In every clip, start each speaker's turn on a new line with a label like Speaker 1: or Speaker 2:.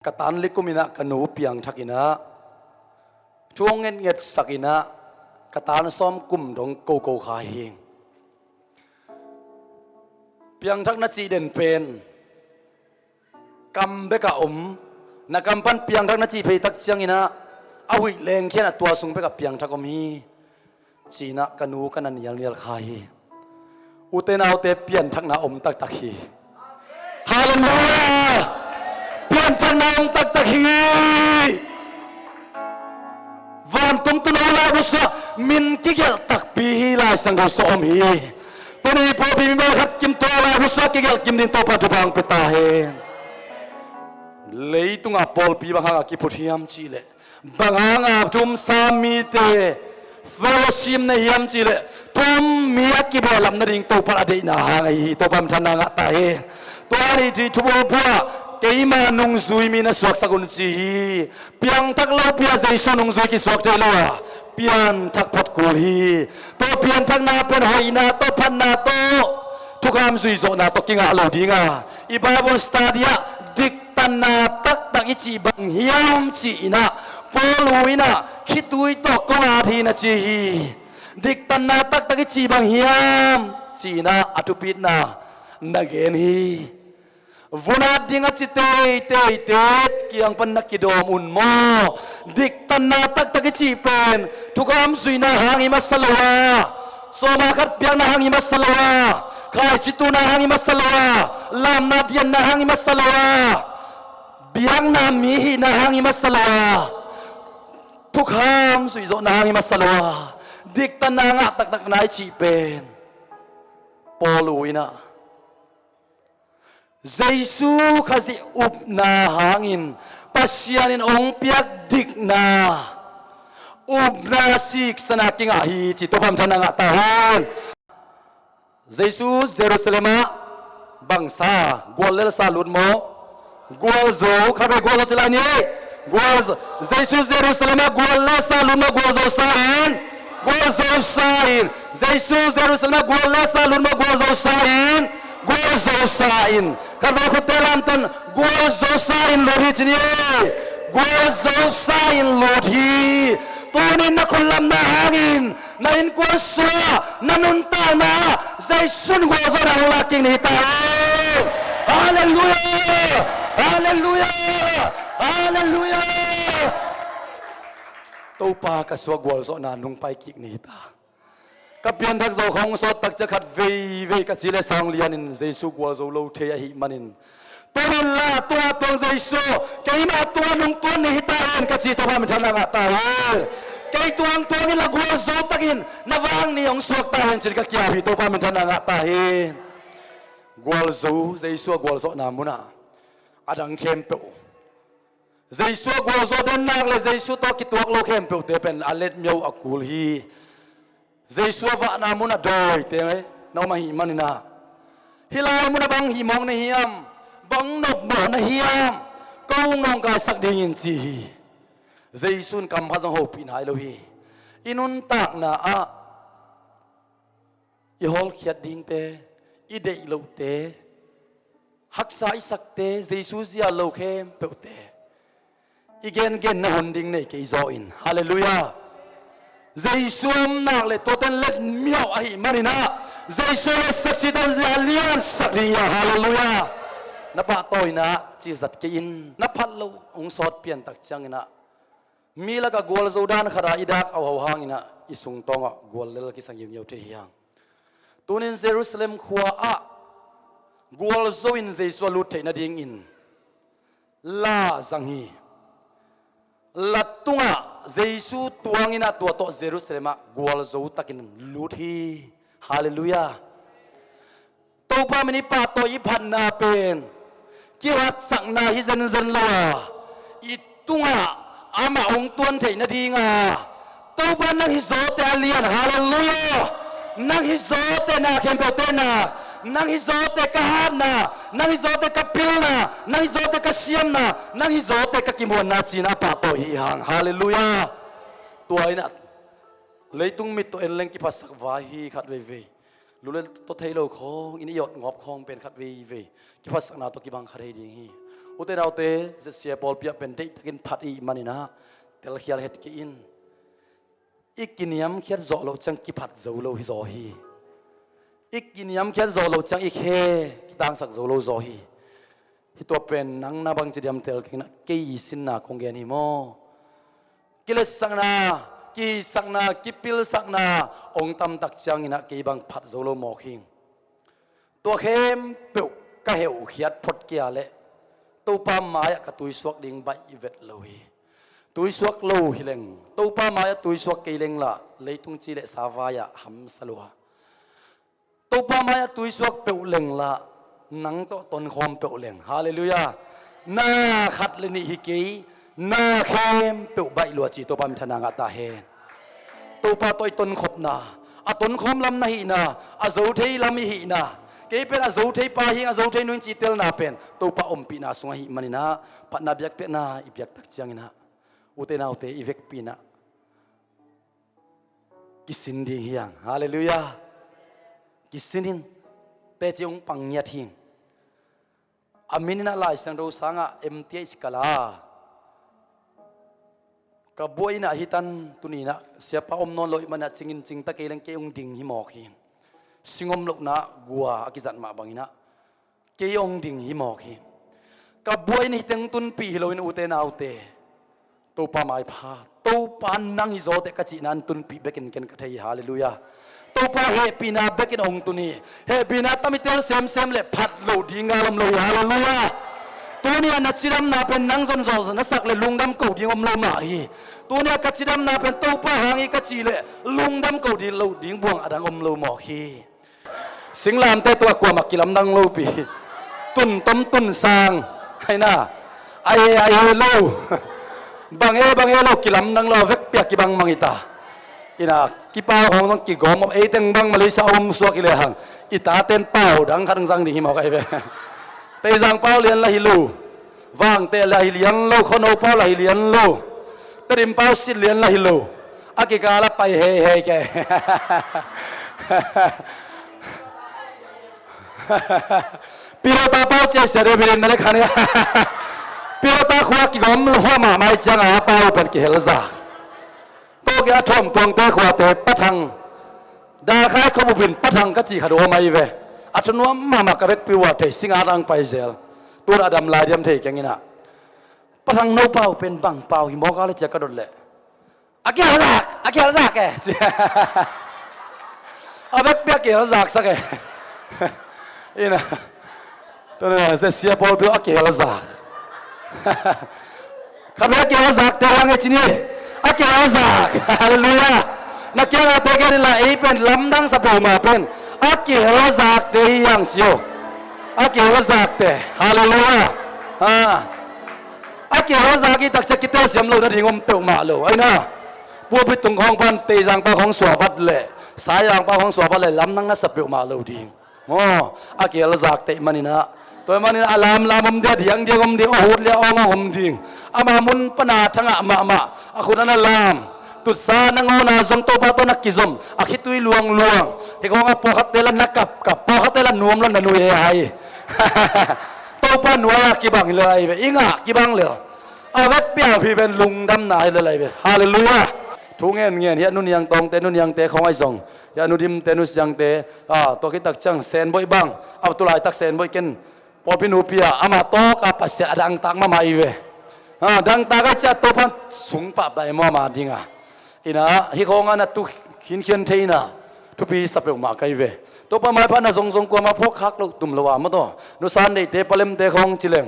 Speaker 1: กตันลิกุมินะกนูเปียงทักินะช่วงเงียดสักินะกตันซ้อมกุ่มดงโกโกขาเฮงเปียงทักนัจีเด่นเป็นกำเบกะอมนักกำปั้นเปียงทักนัจีเพยทักเชียงอินะเอาหิเลงเขียนตัวสูงเบกะเปียงทักอมีจีนะกนูกันนันยันเลียลขาเฮอุเตนาอุเตเปียนทักนาอมตักตักฮีฮาเลลูยาเปียนทักนาอมตักตักฮีวันตุงตุนเอาลาบุษมินกิเกลตักปีฮีลายสังกัดสอมฮีตัวนี้พอพิมพ์ขัดกิมตัวลาบุษกิเกลกิมดินตัวปัจจุบันเปตาเฮเลยตุงอาปอลปีบังอากิพุทธิยมจีเลบังอาจุมสามีเตฟอลชิมในยามจีเลทุมมีอากิบอลำนดิ่งตัวพระเดน่าหางไอตัวพัมชนะงะตาเฮตัวนี้ที่ทุบพัวเกี่ยมานุงซุยมีนัสวักสกุลจีเปียงทักเล่าเปียใจสุนุงซุยกิสวักเจลัวเปียนทักพัดกุลีตัวเปียนทักนาเป็นหอยนาตัวพันนาโตทุกคำซุยโซนาตัวกิงอาโลดีงาอีบาบุสตาเดียดิกตันนาตักตักอิจิบังเฮียมจีนาปอลุยนาคิดดุยตอกกงอาทีนาจีดิกตันนาตักตักอิจิบังเฮียมจีนาอัตุปิดนานาเกนฮีVunat dingat si te kiang panak kidom unmo dik tanatak tagichipen tukam suina hangi masalawa somakat piang na hangi masalawa kai chitu na hangi masalawa lam na dian na hangi masalawa biang na mihi na hangi masalawa tukam suizo na hangi masalawa dik tananga tak na chipen poluina Jesu kasi up na hangin pasyanin ong piag dik na up na sik sa naking ahi chito pamtana nga tahon Jesu Jerusalem bangsa gwalel salud mo gwalzo kabe gwalzo silani gwalzo Jesu Jerusalem gwalel salud mo gwalzo sain gwalzo sain Jesu Jerusalem gwalel salud mo gwalzo sain gwalzo sain Karena aku telantan gwalzo sain lori cini gwalzo sain lori tunin na kolam na hangin na inkwaswa na nuntana zaisun gwalzo na hulaking nita Haleluya Haleluya Haleluya Tau pa kaswa gwalzo na nung paikik nita Kapian thak zo khong so tak chakat ve ka chile sang lianin Jesu kwa zo lo the hi manin tonin la tua tong Jesu kai ma tua nung tuan ni hitaan ka chi to ba mithana nga ta kai tuang tuang la gwa zo takin nawang ni ong suak ta hen ka kya hi to ba mithana nga ta he gwal zo Jesu gwal zo na muna adang kempo Jesu gwal zo den nak le Jesu to kituak lo kempo te pen alet myau akul hi Jesu va na muna doi te no mahi manina hilai muna bang himong na hiam bang nop mo na hiam kau ngong ka sak dingin chi Jesu kam phang ho pin hai lo hi inun tak na a i hol khiat ding te i dei lo te hak sai sak te Jesu zia lo khem pe te igen gen na hon ding nei ke zo in hallelujah Jesu nak le toten let miao ahi marina Jesu sakchi tan alian sakriya hallelujah napa toy na chi zat ke in napat lo ong sot pian tak chang ina mi la ka gol zo dan khara idak aw hang ina isung tonga gol lel ki sang yeu te hiang tunin Jerusalem khwa a gol zo in Jesu lu te na ding in la zangi latunga Jesu tuangina tua to Jerusalem gwal zo takin luthi hallelujah to pa mini pa to iphan na pen kiwat sang na hi zan zan la itunga ama ong tuan thei na dinga to pa nang hi zo te alian hallelujah nang hi zo te na khem pe te na nang hizote ka hana nang hizote ka pilna nang hizote ka siamna nang hizote ka kimon na china pa to hi hang hallelujah tuaina leitung mit to en leng ki pasak wa hi khat ve lule to thailo khong in yot ngop khong pen khat ve ki pasak na to ki bang khare ding hi อุตเอาเตจะเสียบอลเปียเป็นได้กินผัดอีมันนี่นะเตลเขียลเฮ็ดกินอีกกินยำเขียนโจโลจังกิผัดโจโลฮิโจฮีอีกกินยำเขียนโจโลจังอีกเฮกิตังสักโจโลโจฮีฮิตัวเป็นนังนาบังจะเดียมเตลกินเกยสินนาคงเกนิโมกิเลสสักนากีสักนากิปิลสักนาองตำตักจังอินะกีบังผัดโจโลโมคิงตัวเข้มเปิวก็เหวเขียดพดเกียร์เละตัวปามายกับตุยสวกดิ่งใบอีเวทเลยตุยสวกโลหิเลงตัวปามายตุยสวกกีเลงละเลยตุงจีเลสาวายะหัมสลัวตัวปามายตุยสวกเปิวเลงละนังโตต้นคอมเปิวเลงฮาเลลูยาน่าขัดเลนิฮิกีน่าเข้มเปิวใบลัวจีตัวปามชนะงาตาเฮนตัวปาตัวต้นขบนาอะต้นคอมลำนาหินาอะโจเทลำหินาเก็บเป็นอาจูเทปาหิงอาจูเทนุนจิตเตลนาเป็นตัวปะอมปีนาสวงหิมันนะปะนาเบียกเป็นนาอีเบียกตักจังนะอุเตนาอุเตอีเวกปีนะกิสินดีเฮียงฮาเลลูยากิสินินเตจิองปังเนียทิงอามินนะลายสังโรสังะเอ็มเทียสกาลากบวยนะฮิตันตุนีนะเสียปะอมนอนลอยมันนะจิงินจิงตะเกลังเกยองดิ่งหิมอกหินสิงอมลกนะกัวอากิจันมาบังอินะเกยองดิ่งหิมอกหินกับบวยนี่เต็งตุนปีฮิโลอินอุเตนาอุเตตัวปาไม้พาตัวปานังฮิโซเตกจินันตุนปีเบกินเกนกะเทยฮาเลลูยาตัวปาเฮปีนาเบกินองตุนีเฮปีนาตามิเตลเซมเซมเลพัดโลดีงาลมโลฮาเลลูยาตัวเนี้ยนัดจิดำนาเป็นนังซนโซนัสักเลยลุงดำเก่าดีอมโลมาฮีตัวเนี้ยกัดจิดำนาเป็นตัวป้าหางอีกัดจีเลยลุงดำเก่าดีโลดิ้งบวงอดังอมโลหมอกฮีสิงลามแต่ตัวกลัวมักกิลำดังโลปีตุนต้มตุนสางให้น่าไอโลบางโลกิลำดังโลเวกเปียกิบังมังอิตาอินากิป้าของต้องกิกอมเอเต็งบังมาเลยสาวมสวกิเลหังอิตาเต้นเป้าดังขัดสังดิหิมอกไอเวเตะสังเป้าเลียนละฮิลูวางเตะละฮิเลียนโลคนโอเป้าละฮิเลียนโลเตะริมเป้าสิเลียนละฮิลูอากิกาละไปเฮแกpilota pau che sere biren nale khane pilota khwa ki gom hwa ma mai chang a pau pen ki helza to ge athom tong te khwa te pathang da khai khobu bin pathang ka chi khado mai ve atnuam mama ka vek piwa te singa rang pai zel tur adam lai diam the kengina pathang no pau pen bang pau hi mo ka le che ka dot le akya zak ke avek pe ke zak sa ke inaตัวนั้นเสียบอลเบี้ยอาเกลซักข้าพเจ้าเกลซักแต่ยังไงจีนี่อาเกลซักฮาเลลูยานักเกลาเตะกันละเอเป็นลำดังสะโพมาเป็นอาเกลซักเตะยังเชียวอาเกลซักเตะฮาเลลูยาอาเกลซักที่ตักจะกิเตเสียมเราได้งมเปลมาเลยไอ้น่ะบัวพิตุงของพันเตะจังปะของสวบัดเลยสายจังปะของสวบัดเลยลำดังนั้นสะโพมาเลยดิ่งโอ้อาเกลซักเตะมันนี่นะตัวมันนี่อารามลามเดียดยังเดียงเดียโอ้โหเดียอ้องมดิ่งอามามุนปนาทั้งอามาอาคุณนั่นลามตุษานังโอนาจงโตปาโตนักกิจมอาคิตุยลวงเฮกองอาปอคัตเตลันนักกับปอคัตเตลันนวมลันนันุเอไอโตปานัวกิบังเลยไปอิงะกิบังเลยอาเวกเปียวพี่เป็นลุงดำนายเลยไปฮาเลลูยาทุกเงี้ยเฮียนุ่นยังตองเตนุ่นยังเตของไอ้ซองยานุดิมเตนุสยังเตตัวคิดตักจังเซนบ่อยบังเอาตัวลายตักเซนบ่อยกินพอพินูเปียอามาโตกับปัสสาวะดังตักมาไม่เวดังตักก็จะโตพันสูงปะไปมั่วมาจริงอ่ะอินะฮิคงอันนั้นตุหินเขียนเทน่ะทุปีสับเปลมาไกเวโตปะไม่พันน่ะทรงกว่ามาพกคักลูกตุ่มละว่ามาโตนุสันเดเตปเลมเตของจิเลง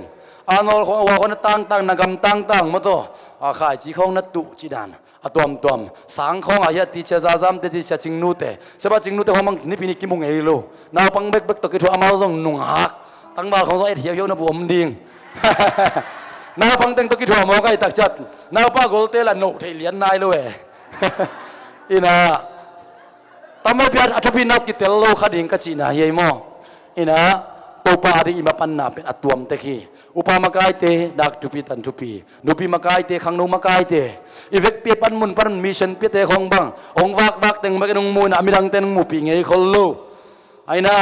Speaker 1: อานอลของว่าคนตั้งนักำตั้งมาโตขายจีของนัตุจีดานตัวมสังของอาญาติเชซาซามเตติเชจิงนูเตเสบจิงนูเตของมังนี่ปีนี้กิมุงเอโลนาปังเบกตะกิทัวอามาซงนุงฮักตั้งบาของซอยเทียวยนะบุอมดิงนาพังเต็งตะกี้ถั่วมอไก่ตักจัดนาป้าโกลเตละโนเทเลียนนายเลยอินะตามไม่เพียรอัฐพินักกิเตลโลขดิ่งกจีนาเฮียมออินะตัวปาดีอิมาปันนาเป็นอัตวมเตคีอุปามากายเตดักทุปีตันทุปีนุปีมากายเตขังนุมากายเตอีเวกเปียปันมุนปันมิชันเปียเตของบังองวักเต็งมากันงมูนะมีดังเต็งมูปีเงยคนโลไอ้น่า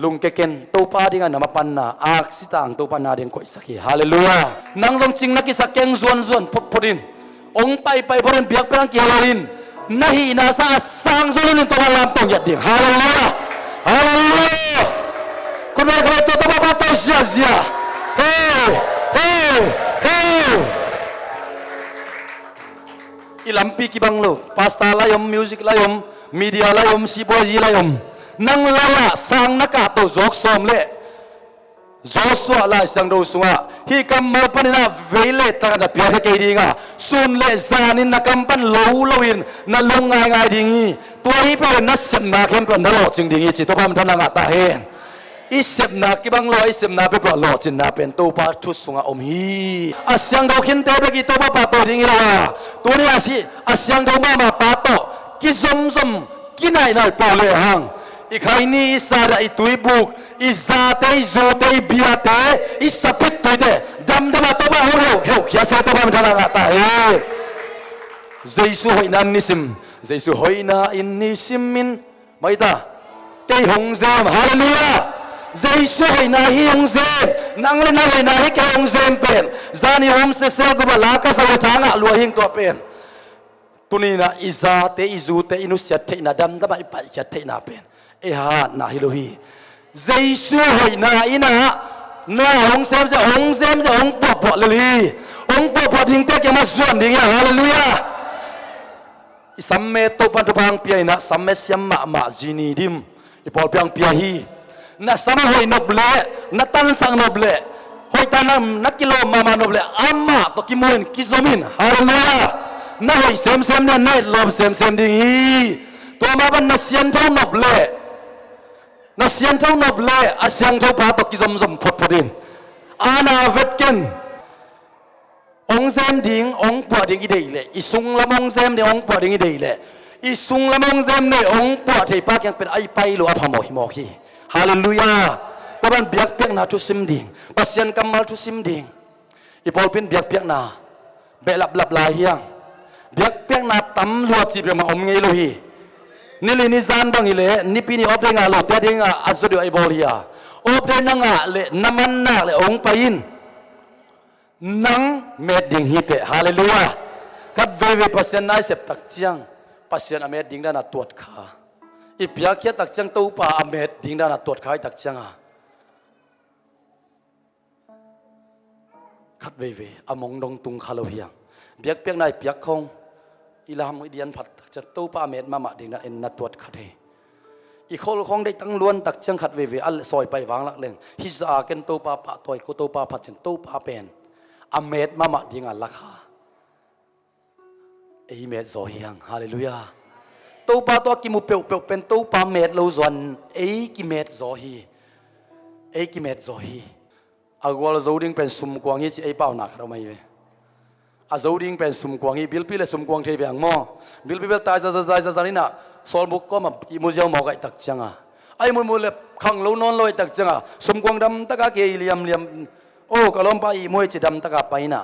Speaker 1: ลุงเกเกนตัวป้าดิ้งอันนมาปันนาอักสิตังตัวป้านาดิ้งก็อิสักฮาเลลูยานังลงจริงนักกิสักเก่งส่วนพอดินองไปพอดินเบียกเป็นกี่ฮาเลลินนาฮีนาซาสังส่วนนินตัวลามตงยัดดิ้งฮาเลลูยาฮาเลลูยาคุณแม่เขาตัวป้าตัวเสียเฮ้อิลัมปีกิบังโลพาสตาลายมมิวสิกลายมมีเดียลายมซีโบจีลายมนังลาสังนักตัวจอกสมเล่จอสวะลายสังโดสุงะฮีกัมมาปนินาเวเลตังนับพิจารณาดีงาสุนเล่จานินนักกัมปันโลวินนัลงง่ายดิ้งตัวฮีเป็นนัสเซมนาเข้มเป็นนัลโลจิงดิ้งจิตตัวพามทนังอัตตาเฮนอิเซมนากิบังโลอิเซมนาเป็นปลอดโลจินนาเป็นตัวปาทุสุงะอมฮีอาศัยเราขินเตะไปกี่ตัวปาตัวดิ้งละตัวนี้อาศัยเรามาปาตัวกิซมกินไหนปอเลยหังอีกใครนี่อิสระอีตุยบุกอิซาเตอิโซเตอิบิอาเตอิสปิดตัวเดดำมาตัวมาเฮวขี้เสตัวมาทางนั้นตาเฮเจสุหอยนันนิสิมเจสุหอยนาอินนิสิมินไม่ตาเตยหงเซมฮาเลลูยาเจสุหอยนาฮิหงเซมนั่งเล่นนั่งเลยนาฮิแกหงเซมเป็นจานิหงเซเซลกุบลาคัสเอาทางะลัวหิงตัวเป็นตุนีนะอิซาเตอิซูเตอินุสยาเตนะดำมาไปยัดเตนะเป็นเอฮานาฮิโลฮีเจสุหอยนาอินะนาหงเซมจะหงปอเลยหงปอดิ้งเตะแกมาส่วนดิ้งฮาเลลูยาอิสัมเมตโตปันตุพังเปียนะสัมเมสยมมาจีนีดิมอิปอลเปียงเปียฮีนะสัมหอยนบเล่นะตันสังนบเล่หอยตันนักกิโลมานบเล่อามาตกิมุนกิโซมินฮาเลลูยานะหอยเซมเนี่ยเนตลมเซมดิ้งฮีตัวมาบันนัสยันเท่านบเล่นัสยันเท่านบเล่อาศัยเท่าปาตกิซมพดดินอาณาเวทเกนองเซมดิ้งองปวดดิ้งอีเดย์เลยอิสุงละมองเซมเนี่ยองปวดดิ้งอีเดย์เลยอิสุงละมองเซมเนี่ยองปวดที่ปากยังเป็นไอไปหรือพมอหิมอฮีฮาเลลูยาตอนเบียกเปียกนาทุสิมดิ้งปัสยันกัมมัลทุสิมดิ้งอีพอลเป็นเบียกเปียกนาเบลับลายยังเบียกเปียกนาตั้มลวดจีบมาอมเงยโลฮีนี่เลยนิซานบังอีเล่นี่ปีนี้ออฟเดงาโลเตดิงาอัศดุไอบอลียาออฟเดนังาเล่น้ำมันนาเล่องไปอินนังเมดดิ้งฮิตเตฮาเลลูยากับเวปัสยันนายเสพตักเจียงปัสยันอเมดดิ้งด้านตรวจขาอีพยาเคียตักเจียงตู้ป่าอเมดดิ้งด้านตรวจขาตักเจียงขัดเวอมงดงตุงคาโลเฮียงเบียกเปียกนายเปียกคงอิลามอิเดียนผัดจะตู้ป้าเม็ดมาดิ้งนั่นเอ็นนัดตรวจขัดเฮอีกคนคงได้ตั้งล้วนตักเชียงขัดเวอัลซอยไปวางลักเลงฮิซาเกนตู้ป้าปะตัวกูตู้ป้าผัดจนตู้ป้าเป็นอเมดมาดิ้งอัลลักฮาเอเมดโซเฮียงฮาเลลูยาตู้ป้าตัวกิมุเปียวเป็นตู้ป้าเมดโลซอนเอกิเมดโซฮีอากวลโซดิ้งเป็นสุมกวางฮีจีเอเป้าหนักเราไม่เว้อาจดิ้งเป็นสุมกวางฮีบิลพิเลสุมกวางเทียงมอบิลพิเลตายจะนี่นะสอลบุกก็มาอิมุเจ้าหมอกไอตักจังอ่ะไอมุเล็บขังโลนอนลอยตักจังอ่ะสุมกวางดำตะกะเกยเลียมโอ้กะลอมไปอิมุจิดำตะกะไปนะ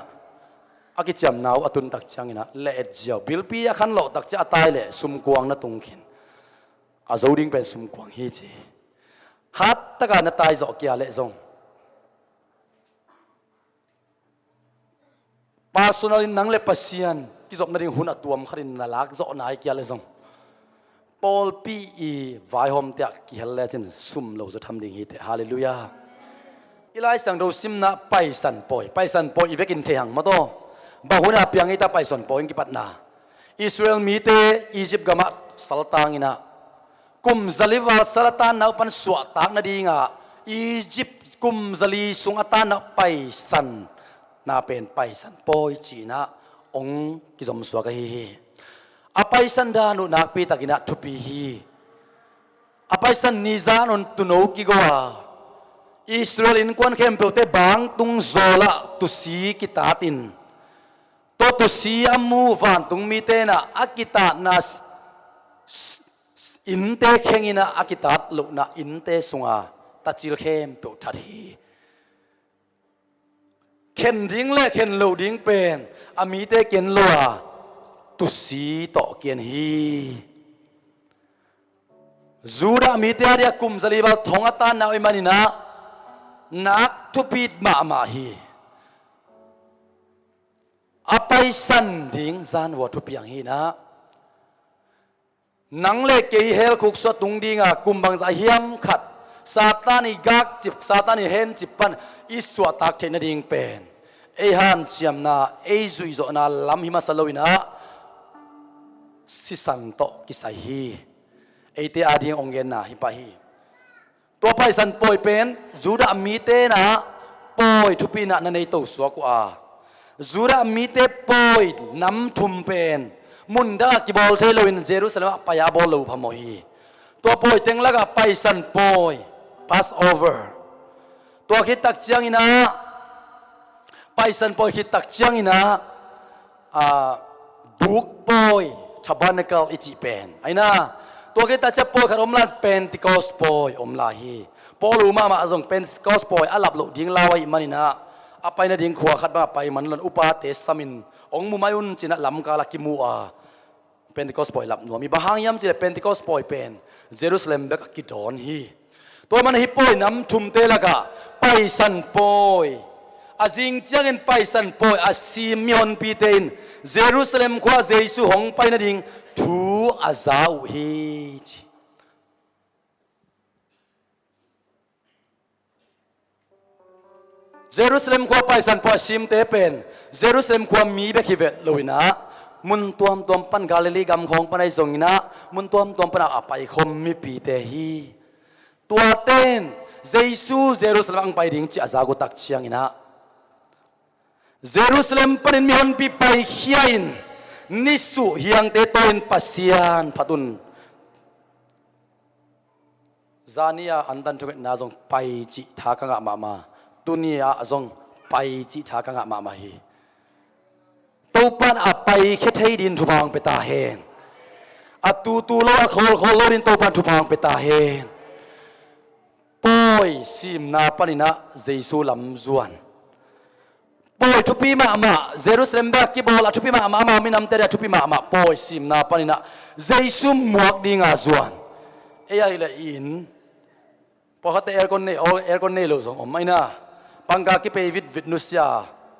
Speaker 1: อากิจำนาวอตุนตักจังนะเละเจ้าบิลพิขันโลตักจะตายเลยสุมกวางนั่ตุงขินอาจดิ้งเป็นสุมกวางฮีจีฮัตตะกะนั่ตายจอกเกียเละซงpersonalin nang le pasian ki zok na ring hun atuam kharin na lak zo nai kya le zong Paul pi i vai hom tia ki helle tin sum lo zo tham ding hi te hallelujah ilai sang do sim na paisan poi i vekin thehang ma to ba huna piang ita paison poi ki patna Israel mi te Egypt gama saltang ina kum zaliwa salatan na pan suwa tak na dinga Egypt kum zali sung atan na paisanนาเป็นไปสันปอยจีนะองกิจมสวกฮีอภัยสันดานุนักปีตะกินะทุปีฮีอภัยสันนิจานุนตุโนกิกว่าอิสราเอลินควนเข้มเปลเตบางตุงโซละตุสีกิตาตินตัวตุสีอามูฟันตุงมีเตนะอากิตานัสอินเตเข่งอินะอากิตาลุนะอินเตสุงาตัดจิลเข้มเปลทัดฮีเข็นดิ้งและเข็นโลดิ้งเป็นอามีเตเกนโลตุสีต่อเกียนฮี จูดามีเตะเรียกุมสลีบาทงอัตานาอิมานินะนักทุปีดมาฮีอภัยสันดิ่งจานวัตถุปียงฮีนะนังเล็กเกยเฮลคุกสตุงดิ่งกุมบังใจเฮียมขัดซาตานิกักจิบซาตานิเห็นจิบปันอิสวตักเทนดิ่งเป็นเอฮันเจียมนาเอซุยโจนาลัมหิมาสโลวินะสิสันโตกิสัยฮีเอเตอาดิ่งองเกนนาฮิปะฮีตัวไปสันปอยเป็นจูดามีเตนะปอยทุปีนะนันในตัวสวกว่าจูดามีเตปอยน้ำทุ่มเป็นมุนดากิบอลเทโลอินเยรูซาเล็มไปยาบอลลูพมฮีตัวปอยเต็งละก็ไปสันปอยpass over ตัวคิดตักเจียงอินะไปสันปอยคิดตักเจียงอินะบุกปอยทับานเกลอิจิเป็นไอ้นะตัวkitaจะปอยขัดอมลานเป็นติคอสปอยอมลาฮีปอลูมาส่งเป็นติคอสปอยอาลับลุดิ้งลาวอิมันนี่นะอาไปนะดิ้งขวาขัดมาไปมันลันอุปาเตสมินองมุมายุนจินะลำกาลกิมัวเป็นติคอสปอยลับหนัวมีบางยามจิเลเป็นติคอสปอยเป็นเยรูซาเล็มเบกกิดอนฮีตัวมันฮิปอยน้ำทุ่มเตละกะไปสันปอยอาจิงจังเงินไปสันปอยอาซิมิออนปีเตนเยรูซาเล็มขวาเยซูหงไปนะดิ้งทูอาซาอุฮีเยรูซาเล็มขวาไปสันปอยซิมเตเป็นเยรูซาเล็มขวามีเบกิเวตโลวินะมุนตัวมปันกาลิลีกำของปันไอส่งนะมุนตัวมปันอาไปคมมีปีเตฮีตัวเต้นเยซูเยรูซาเล็มไปดิ้งจิอาซากุตักเชียงนะเยรูซาเล็มปันมีฮันปีไปเขียนนิสุเฮียงเตโตอินปัสยานพัตุนจานียอันตันทุกนาจงไปจิทากังอามาตุนียจงไปจิทากังอามาฮีตูปันอาไปคิดให้ดินทุพังไปตาเฮนอาตูโลอาโคลดินตูปันทุพังไปตาเฮนปอยซิมนาปนินะเยซูลำจวนปอยทุปีมาเยรูซาเล็มเบกิบอลทุปีมามินำเตระทุปีมาปอยซิมนาปนินะเยซูหมวกดิ่งอาจวนเอ้ยละอินพอเขาเตะเอร์กอนเน่โลสงไม่นะปังกากิเปวิดนุสยา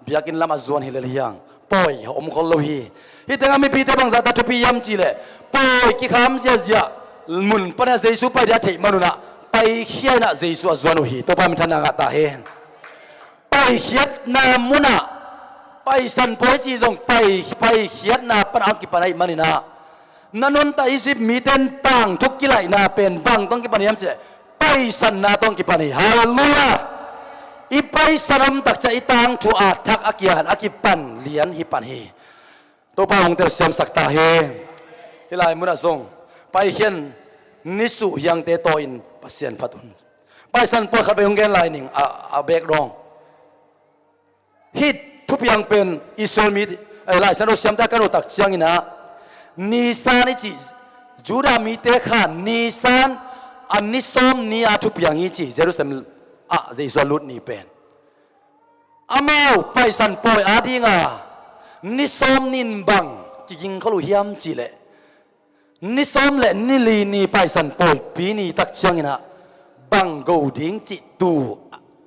Speaker 1: เบียกินลำอาจวนฮิเลลียงปอยอมคนโลฮีฮิตงามีปีเตบังซาตาทุปียามจีเลปอยกิขามเสียมุนปนะเยซูไปได้ที่มนุนะไปเขียนเยซูอาจวนฮีตัวพามิทนางตาเฮนไปเขียนนามุนะไปสันปอยจีจงไปเขียนนาปนอังกิปนัยมันนี่นะนันนตาอิสิบมีเต็นปังทุกกิไลนาเป็นบังต้องกิปนัยมเจไปสันนาต้องกิปนัยฮาเลลูยาอีไปสันมตักจะอีตังทุอาทักอากิยันอากิปันเลียนฮิปันฮีตัวพาองเตอร์เซมสักตาเฮฮิลายมุนะทรงไปเขียนนิสุยังเตโตอินปัสเซียนพัตุนไปสันปอยขัดไปหงเกนไลนิงอาเบกรองฮิตทุกอย่างเป็นอิสราเอลมีหลายสันโดษยามตะกันโอตักเชียงอินะนิสานิจิจูดามีเตขานนิสานอันนิสอมนีอาทุกอย่างอิจิเยรูซาเล็มเยซูลุดนี่เป็นอามาไปสันปอยอาดิงานิสอมนินบังกิยิงเขาลุยามจิเลนิสอมเลนิลีนีไปสันปอยปีนี้ตักเชียงอินะบังกูดิ้งจิตู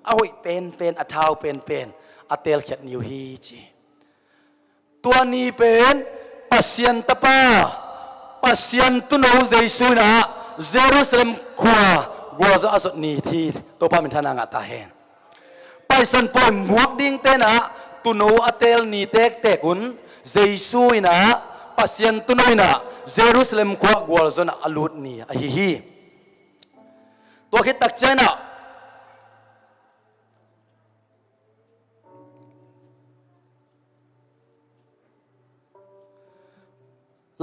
Speaker 1: เอาไว้เป็นอัฐาวเป็นอาเตลเขียนนิวฮีจีตัวนี้เป็นปัสยันตปาปัสยันตุนเอาเยซูนะเยรูซาเล็มขวากว่าจะอาสนีทีตัวพามินทนางตาเฮนไปสันปอนหมวกดิ้งเตนะตุนเอาอาเตลนีเตกุนเยซูนะปัสยันตุนเอานะเยรูซาเล็มขวากว่าจะนะอลูดนีอหิฮีตัวคิดตักใจนะ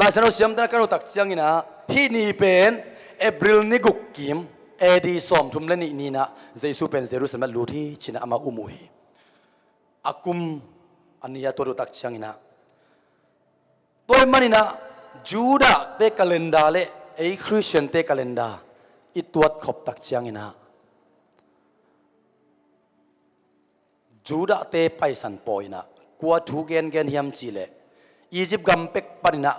Speaker 1: ลายสันโดษยามตะกันโอตักเชียงอินะฮีนี่เป็นเอบริลนิกุกกิมเอดีสอมทุมเลนี่นะเยซูเป็นเยรูซาเล็มลูที่ชินะอามาอุมุฮีอากุมอันนี้ตัวโอตักเชียงอินะตัวมันนี่นะจูดาเตกัลเลนดาเลไอคริสเตียนเตกัลเลนดาอีตัวขบตักเชียงอินะจูดาเตไปสันปอยนะกว่าทูเกนเฮียมจีเลอียิปต์กัมเป็กปนินะ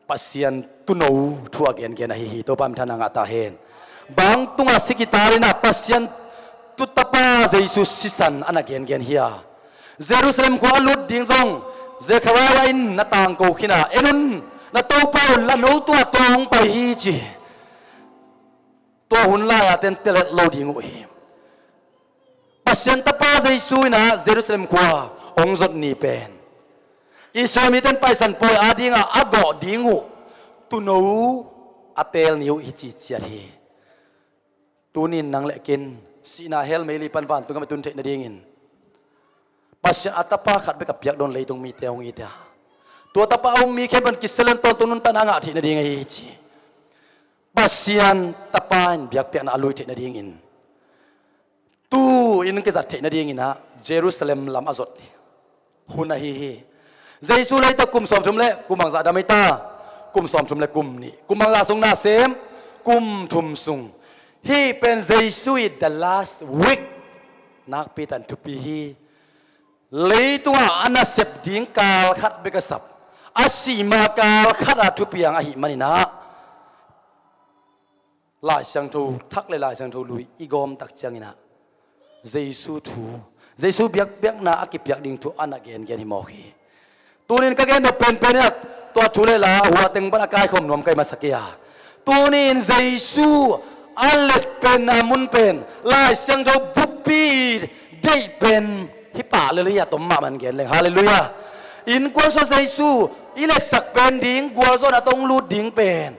Speaker 1: ปัสยันตุโนทัวเกียนเกียนฮิตัวปั๊มทานางตาเฮนบางตุงสิกิตาลินะปัสยันตุตปาเจสุสิสันอันเกียนเกียนเฮียเยรูซาเล็มขวาลุดดิ่งจงเจคาวาอินนาต่างกูขินาเอ็นุนนาตัวเปล่าละนูตัวตรงไปฮีจีตัวหุ่นลายเต็นเตลโลดิ่งอุยปัสยันตปาเจสุนะเยรูซาเล็มขวาองค์จดนี้เป็นอิสราเอลมีเต็นไปสันปอยอาดิงะอากอดิ่งอุตุโนอาเตลนิวอิจิเจียทีตุนินนังเล็กินสีนาเฮลเมลีปันวันตุงกับตุนเทนดิ่งปัสยันอัตปาขัดไปกับเปียกโดนเลยตรงมีเตองอีเดียตัวตปาองมีแค่บันกิสเลนตอนตุนุนตันอ่างที่นดิ่งอิจิปัสยันตปานเปียกเปียกน่าลุยเทนดิ่งตูอินกิจัดเทนดิ่งนะเยรูซาเล็มลำอาจดหุนฮีเจสุเลยตะกุมสอมชุมเล่กุมบังซาดามิตากุมสอมชุมเล่กุมนี่กุมบังซาสุงนาเซมกุมทุมสุงฮีเป็นเจสุอิด the last week นักปีตันทุปีฮีเลยตัวอันน่ะเสพดิ้งกาลขัดเบกสับอาศีมากาลขัดอาทุปียังอหิมันนะลายเสียงทูทักเลยลายเสียงทูลุยอีกอมตักเจียงนะเจสุทูเจสุเบียกนาอากิเบียกดิ้งทูอันน่ะเกณฑ์ฮิมอคีตัวนี้ก็แค่นเป็นเนี่ยตัวทุเรศละหัวเต็งปนากายข่มนวมไกมาสักยาตัวนี้เจสุอัลเลตเป็นนามุนเป็นลายเสียงเราบุปผีได้เป็นฮิปะเลยอะตมมามันเกณฑ์เลยฮาเลลูยาอินกวนโซเจสุอิเลสักเป็นดิ้งกวนโซน่ะต้องรูดดิ้งเป็น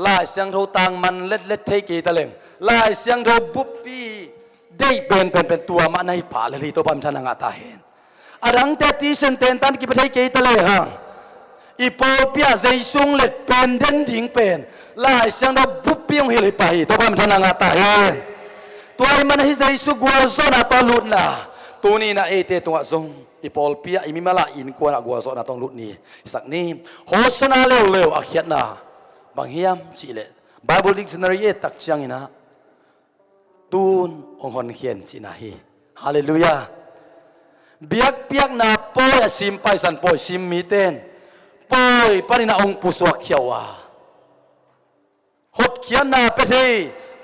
Speaker 1: ลายเสียงเราต่างมันเล็ดเทกีตะเลงลายเสียงเราบุปผีได้เป็นตัวมันในป่าเลยตัวปั๊มชนะงาตาเห็นอารังเตติเซนเตนตันกิบไทยเกตเลยฮะอีโปเปียเจซุงเล็ดเป็นเด่นดิ่งเป็นลายเสียงเราบุบเปียงเฮลิไปตัวปั๊มชนะงาตาเห็นตัวไอ้มันให้เจซุกัวโซนาตัวลุดนะตัวนี้นะเอเตตัวซงอีโปเปียอีมิมาลาอินกัวนะกัวโซนาต้องลุดนี่สักนี้โฮชนาเร็วอาเขียนนะบางเฮียมจีเลไบเบิลดิกชันนารีเอตักเชียงนะตูนองค์คนเขียนจีนะฮีฮาเลลูยาเบียกนาปอยซิมไปสันปอยซิมมีเต้นปอยปานินาองปุสวกเขียวว่าหดเขียนนาเปที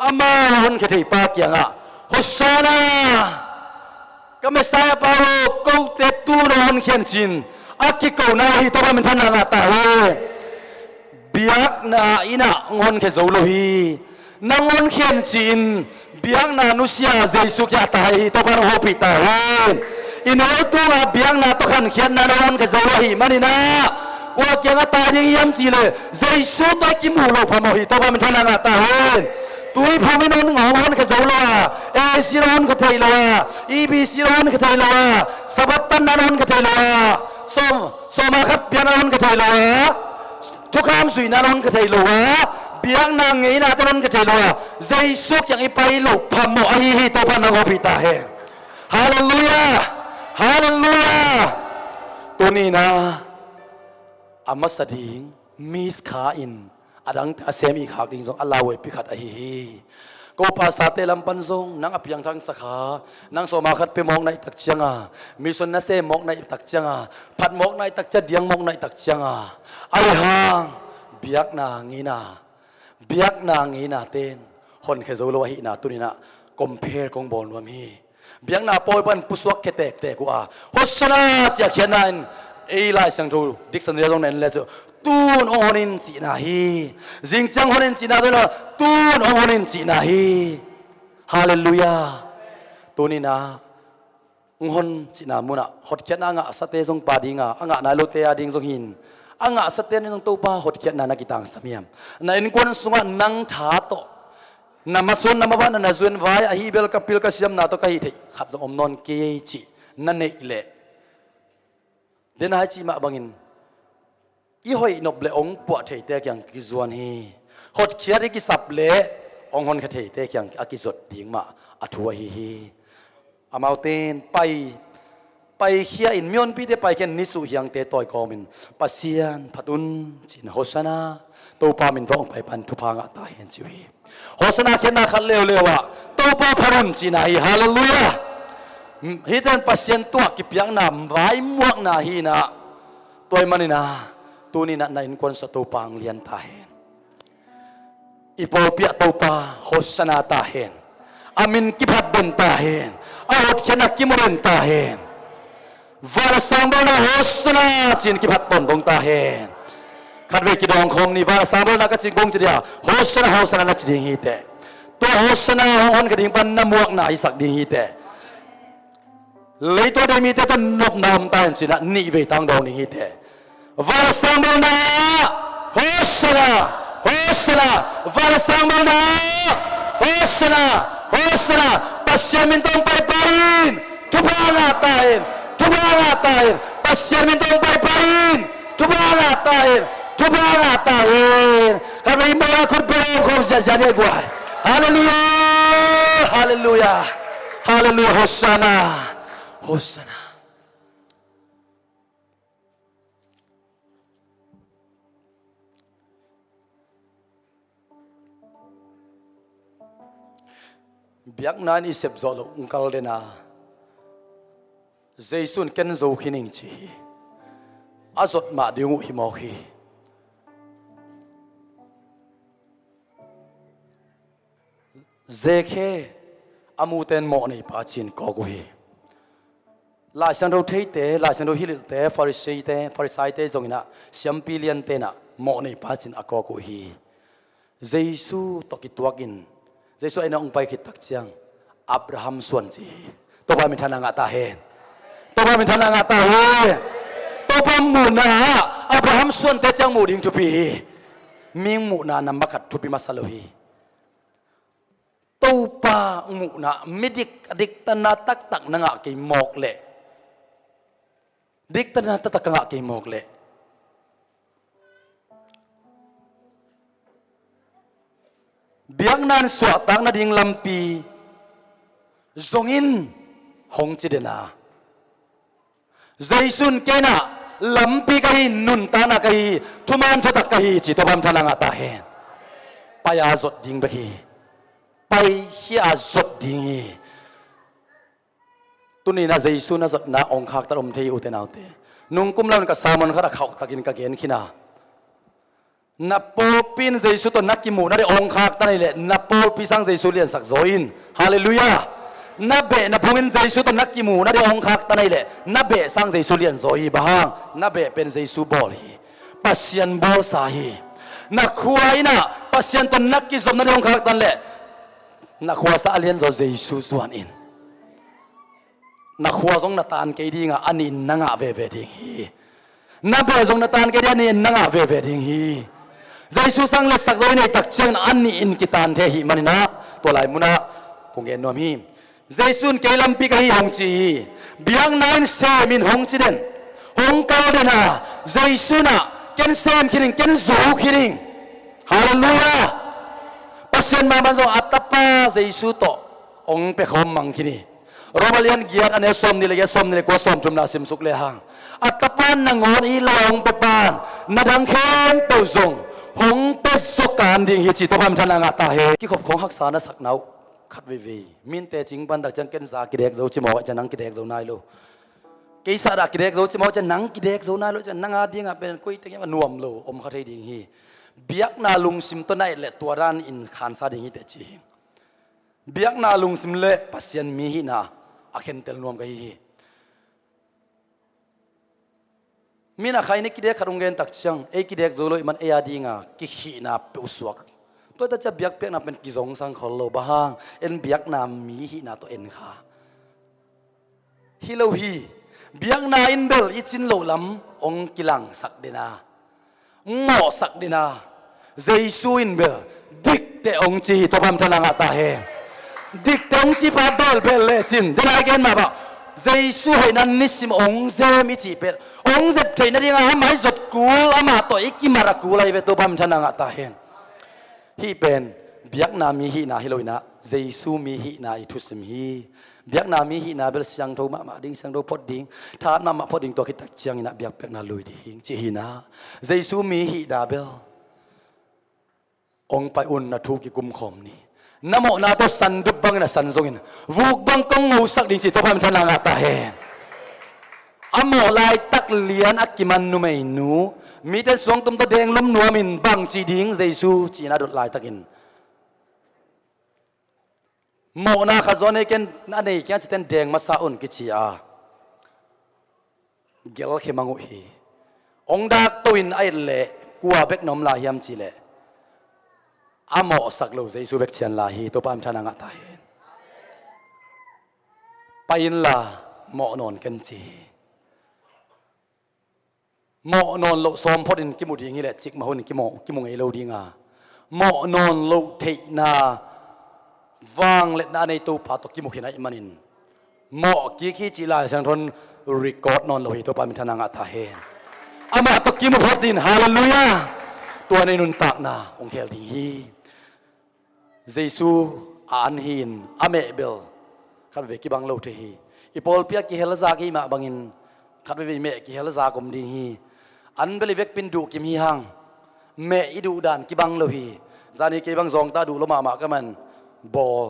Speaker 1: อามาหุนเขทีปาเกียงอ่ะฮุสานาก็ไม่ใช่ปาโรกูเตตูนหุนเขียนจินอากิโกนาฮิตบามันทันนาตาเฮเบียกนาอินะหุนเขโซโลฮีนางหุนเขียนจินเบียกนานุเซียเจสุกยาตาฮิตบาโรโฮปิตาเฮอินเอาตัวมาเบียงนาตะขันเขียนนาโอนกับเจ้าหิมันนี่นะกว่าเกี่ยงตายังย้ำจีเลยใจสู้ตะกิมูโลพมหิตบามันทนางตาเห็นตัวพามินนงอนกับเจ้าละเอซิรอนกับไทยละอีบีซิรอนกับไทยละสับตันนานกับไทยละสมาขับเบียนนกับไทยละทุกคำสุยนานกับไทยละเบียงนางเงินาตนกับไทยละใจสู้อย่างอีไปโลพมหิตบานางพิตาเห็นฮาเลลูยาฮาเลลูยาตัวนี้นะอามัสดิงมิสขาอินอดังอาเซมีขากดิ่งทรงอัลลาห์เวพิขัดอหิก็ภาษาเตลัมปันทรงนังอภิยังทางสขานังโซมาขัดไปมองในตักเชียงอ่ะมีส่วนนัเซมองในตักเชียงอ่ะผัดมองในตักจะเดียงมองในตักเชียงอ่ะไอ้ห่างเบียกนางีนาเต้นคนเคยรู้ว่าหินาตัวนี้นะคอมเพลของบอลว่ามีเบียงนาปอยบันปุสวกเตกกูอ่ะโฮสนาจะเขียนนั่นเอไลสังทูดิกสันเรียตรงนั้นเลยจ้ะตูนองนินจีนาฮีจิงจังองนินจีนาด้วยนะตูนองนินจีนาฮีฮาเลลูยาตัวนี้นะองนจีนามุนะหดเขียนอ่างะสเตทรงปาดิงอ่ะอ่างะนายโลเตียดิงทรงหินอ่างะสเตนี่ทรงตัวปาหดเขียนนานักิตังสมียมนายอินกวนสุงะนังถาโตนามาส่วนนามาบ้านนาส่วนวายอหิเบลกับพิลกัสยามนาโตกัยที่ขับจงอมนอนเกยจีนั่นเองแหละเดินหายจีมาบังอินอีหอยนบเละองปวดเทเตกยังกิจวนฮีหดเขียดกิสับเละองหอนคเทเตกยังอากิจดดิ่งมาอัฐวฮีอามาเตนไปเขียอินมิอนปีเตไปแค่นิสุยังเตต่อยกอมินปัสยานพัดุนจินโฮสนาตัวปามินร้องไปปันทุพังอัตาเห็นชีวิตโฮสนาเขียนนาขัดเร็วๆอ่ะตัวปาพรุนจีนาฮีฮาเลลูยาฮิตันปัสยันตัวกิบยังนำไว้มวกนาฮีนะตัวมันนี่นะต tu ni na in kon sa tu pang lian ta hen ipol pia tu pa hosana ta hen amin kiphat ben ta hen aot khena kimuren ta hen wala sangbo na hosana chin kiphat ton bong ta hen khatwe ki dong khom ni wala sangbo na ka chin kong chidia hosana na chiding hi te to hosana hon ka ding pan na muak na isak ding hi te lấy tôi đây mi thế tôi nộp nằm tay chỉ là nị về tăng đầu này thế và sang bên đó và sang bên đó pasien min tong pai pain coba ngatain pasien min tong pai pain coba ngatain karena ibu aku berdoa jadi gua haleluya hosana biak nan isep zolo ungkal dena Jaisun ken zo khining chi azot ma dingu himo khi zekhe amuten mo nei pa chin ko gu hi la san ro thei te la san ro hil te farisai te zongina siam pilian te na mo nei pa chin ako gu hi Jaisu tokituakin Jaisu ai na ong pai khit tak chiang Abraham suan chi to ba min thana nga ta hen to ba mu na Abraham suan te chang mu ding chu pi ming mu na nam bakhat thu pi masalohi to pa mu na midik adik tana tak na nga ke mok le dik tana tak nga ke mok le biak nan suat tang na ding lampi zongin hong chidena Jaisun kena lampi kahi nun tana kahi thuman thatak kahi chi to bam thana nga ta hen paya zot ding baki pai hi azot ding tuni na Jaisun na zot na ong khak tarom thei utenaute nungkum lawn ka samon khara khau takin ka gen khina na popin Jaisu to nakimu na de ong khak ta le na pol pisang Jaisu lian sak zoin hallelujah na be na phungin Jaisu to nakimu na de ong khak ta le na be sang Jaisu lian zoi bahang na be pen Jaisu bol hi pasien bol sa hi na khuai na pasien to nakki zom na de ong khak ta le na khwa sa alien zo Jaisu suan in na khwa zong na tan ke di nga anin na nga ve ding hi na be zong na tan ke di anin na nga ve ding hi Jaisu sang le sak zoi nei tak chang an ni in kitan the hi manina to lai muna kong en nom hi Jaisun ke lampi ka hi hong chi biang nain se min hong chi den hong ka dena Jaisuna ken sem kiring ken zo kiring hallelujah pasien ma banzo atapa Jaisu to ong pe khom mang kini romalian giat ane som ni le ko som tum na sim suk le hang atapan na ngon i long pe pan na dang khem to zong hong pe sokan ding hi chi to pam chana nga ta he ki khop khong hak sa na sak nau khat ve min te ching ban dak chan ken sa ki dek zo chi mo cha nang ki dek zo nai lo ke sa da ki dek zo chi mo cha nang ki dek zo nai lo cha nang a ding a pen koi te ma nuam lo om kha thei ding hi biak na lung sim to nai le to ran in khan sa ding hi te chi biak na lung sim le pasien mi hi na a khen tel nuam ka hi mina khaine ki dek kharung gen tak chang e ki dek zo lo man e a dinga ki hi na pe uswak to ta cha biak pek na pen ki zong sang khol lo bahang en biak na mi hi na to en kha hi lo hi biak na in bel ichin lo lam ong kilang sak dena ngo sak dena Jaisu in bel dik te ong chi to pam thana nga ta he dik te ong chi pa bel le chin dena again ma ba Jaisu hai nan nisim ong ze mi chi pe ong zep thei na dinga mai zot kul ama to ikimara kulai ve to pam thana nga ta hen hi pen biak na mi hi na hiloina Jaisu mi hi na I thu sim hi biak na mi hi na bel siang tho ma ding sang do pot ding tha ma pot ding to khit tak chiang ina biak pek na lui ding chi hi na Jaisu mi hi da bel ong pai un na thu ki kum khom ni namo na to san dup bang na san zongin vuk bang kong ngu sak ding chi to pam thana nga ta he อโมลายตักเลียนอักกิมันนุไม่หนูมีแต่สวงตุมตะเดงล้มนัวมินบังจีดิงเยซูจีนาดุลายตักินโมนาขจรในเกนนั่นเองแค่จะเต้นแดงมาซาอุนกิจิอาเกลเขมังอุฮีองดักตุนไอเล่กัวเบกนมลาฮิมจีเล่อโมสักโลเยซูเบกเชียนลาฮีตัวปามชนะงะตายไปอินลาโมนอนกันจีโมนอนโลซอมพอดินกิมุดีงี้แหละจิกมาหุ่นกิโมไอโลดีงาโมนอนโลเทนาวางเล็ดนาในตู้ปาตกิมุขินัยมันินโมกี้ขี้จีลาฉันทนรีคอร์ดนอนโลหิตตัวปามิทนางอัตาเฮนอามาตกิมุพอดินฮาเลลูยาตัวในนุนตักนาองเคลดีฮีเยซูอันหินอเมเบลขัดเวกิบังโลเทฮีอีพอลเปียกิเฮลซากีมาบังอินขัดเวเมกิเฮลซากมดีฮีอันเบลิเวกปินดูกิมฮีฮังเมอิดูดานกิบังโลฮีจานีกิบังซองตาดูโลมากันมันบอล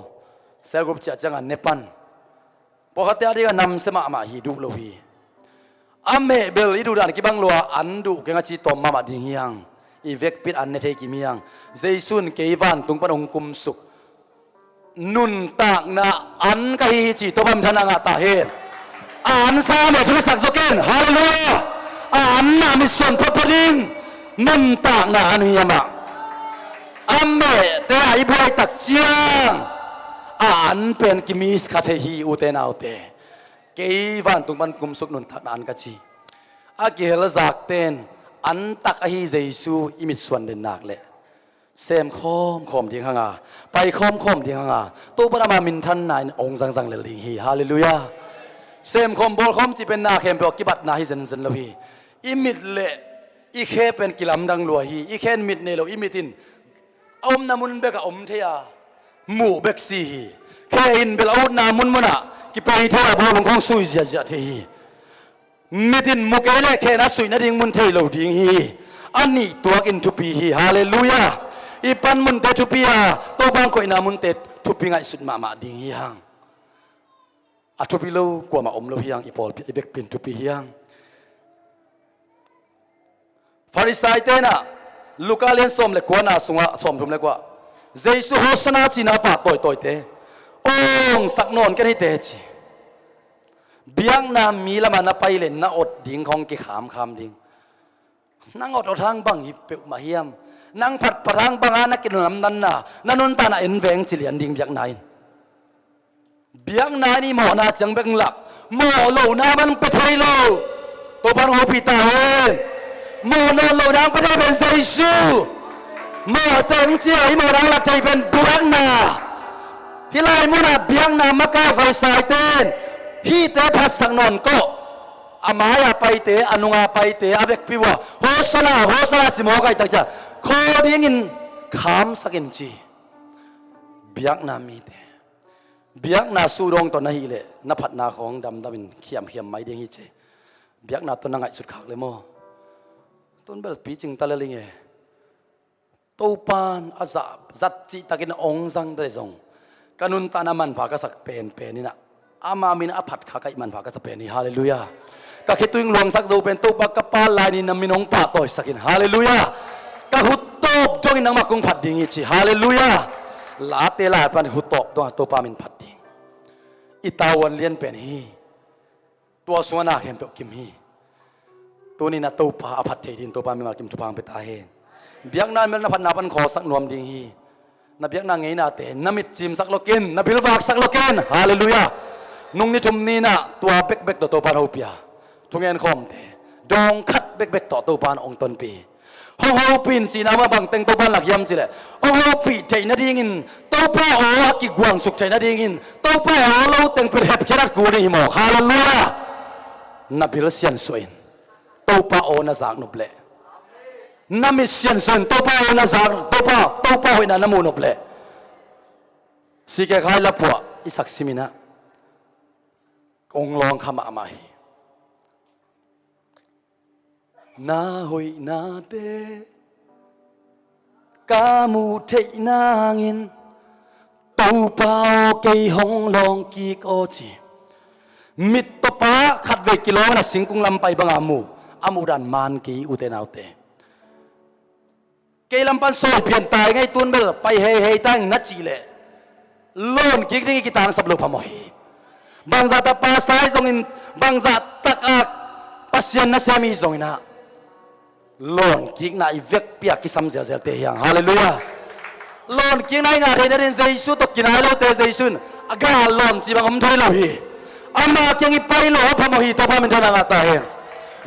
Speaker 1: เซลกรุ๊ปจะจังอันเนปันพอเขาเตะดีกันนำเสมาฮีดูโลฮีอเมเบลอิดูดานกิบังโลอันดูเกงจีตอมมาดิงฮีฮังอีเวกปิดอันเนเทกิมีฮังเจสุนเกยวันตุงปนองคุมสุกนุนตากนาอันกะฮีจีตอมทนางาตาเฮนอันซาเมชุสักโซเกนฮาเลลูยาอันนามิส่วนพระพดิงนุนตากนาอันยามะอัมเมแต่ไอ้บอยตักเจียงอันเป็นกิมิสคาเทฮีอุเตนาอุเตเกยวันตุงปันกุมสุกนุนตากนาอันกะจีอาเกลจากเตนอันตักฮีเยซูอิมิตส่วนเด่นนักเลยเซมคอมที่ข้างาไปคอมที่ข้างาตัวปรามามินทันนายองค์สังเลลิงฮีฮาเลลูยาเซมคอมบอลคอมจีเป็นนาเข้มเปกิบัตนาฮิเซนลวีอิมิตเลอีเคเป็นกิลำดังลัวฮีอีเคนมิดเนโลอิมิตินอมนามุนเบกอมเทียหมู่เบกซีฮีแค่อินเบลอานามุนมุนะกิไปเทียบอลของซุยเสียเทียมิตินมุกเอเลแค่นัสุยนัดิงมุนเทโลดิงฮีอันนี้ตัวกินทุปีฮีฮาเลลูยาอีปันมุนเตทุปีฮาตัวบางคนนามุนเตทุปีไงสุดมาดิงฮีฮังอัทุปีโลกว่ามาอมโลฮีฮังอีพอลอีเบกปินทุปีฮีฮังฟาริสัยเตนะลูกาเลียนสมเล็กกว่านาสงะสมทุมเล็กกว่าเยซูโฮสนาจีนาปาต่อยเตองสักนอนกันให้เตจีเบียงนามีละมันไปเล่นนาอดดิ่งของกิขามคำดิ่งนั่งอดเอาทางบังหิเปวมาเฮียมนั่งผัดประทางบังอานักกินน้ำนันน่ะนั่นตาหน้าเอ็นแหวงจิเลียนดิ่งเบียงนายนี่หมอนาจังเบงหลักหมอเหล่านามันไปไทยโลตัวพันหัวปีตาเฮ้หมอนอนเหล่านาไม่ได้เป็นเยซูหมอเต็งเจียหมอนางละใจเป็นเบียงนาฮิไลมุนาเบียงนามะกาไฟสายเต้นฮีเตพัดสังนอนก็อามายาไปเตอนุงาไปเตอเวกพิวะโฮสนาสิโมกไอตักจ้ะขอเดียงินขามสักินจีเบียกนามีเตเบียกนาสูดงตอนนั้นฮีเลยนับผัดนาของดำมินเขียมไม่เดียงฮีเจเบียกนาตอนนั้นไงสุดขากเลยโมต้นเบลปีจิงตะเลลิงเอตูปานอาซาจัดจิตะกินองซังเตยงกันุนตานามันผากสักเป็นนี่นะอามามินอภัดขาไกมันผากสักเป็นนี่ฮาเลลูยาก็คิดตัวหลวงสักดูเป็นตูปกปาลายนี่นามินองป่าต่อยสักินฮาเลลูยาก็หุดตบจงนังมากุงผัดดิ่งอีชีฮาเลลูยาลาเตลาปันหุดตบตัวปามินผัดดิ่งอิตาวันเลียนเป็นฮีตัวสวนาเข้มเปกิมฮีตัวนี้นะตูปาอภัดเทดินตัวปามินมากิมทุพังไปตาเฮนเบียกนานมันนับพันนาปันขอสักนวมดิ่งฮีนับเบียกนางไงนาเตนมิดจิมสักโลเกนนับพิลวากสักโลเกนฮาเลลูยานุ่งนิทุมนี่นะตัวเบกตัวปานหูเปียทุงเงินคอมเตดองคัดเบกตัวปานองตนปีห้องปีนจีนามาบังเต็งตัวปานหลักยำจีแหละห้องปีใจนาดีงินตัวป้าอ๋อกิกวางสุขใจนาดีงินตัวป้าอ๋อเราเต็งเป็นเห็บแค่รัดกูนี่หมอฮาเลลูยานับพิลเซียนสวยตัวป้าอ๋อน่าสักนุบเล่นับมิเซียนสวยตัวป้าอ๋อน่าสักตัวป้าหอยน่าน้ำมูนุบเล่สิแกใครละผัวอิสักซิมินะองลองคำอามาฮีนาหอยนาเตกามูเทนางอินตูเปาเกยหงลองกีโกจีมิตรปะ ขัดเวกิโลนะสิงกุงลำไปบังอามูดันมันกีอุเตนเอาเตเกลัมปันโซเปลี่ยนตายไงตุนเบลไปเฮตั้งนัดจีเลโลนกิกนี่กิตางสับลูกพมอยบางจัตปาสไตซงอินบางจัตตักอักปัสยันนัสยามีซงอินะโลนกิกน่าอีเวกเปียกิสัมเซลเซลเตียงฮาเลลูยาโลนกิกน่าอีงาเรนเรนเซซุตกินายโลเตเซซุนอากาโลนจีบังอมทอยโลฮีอามาเกียงอีไปโลพมอยตบพมันทนางาตาเฮ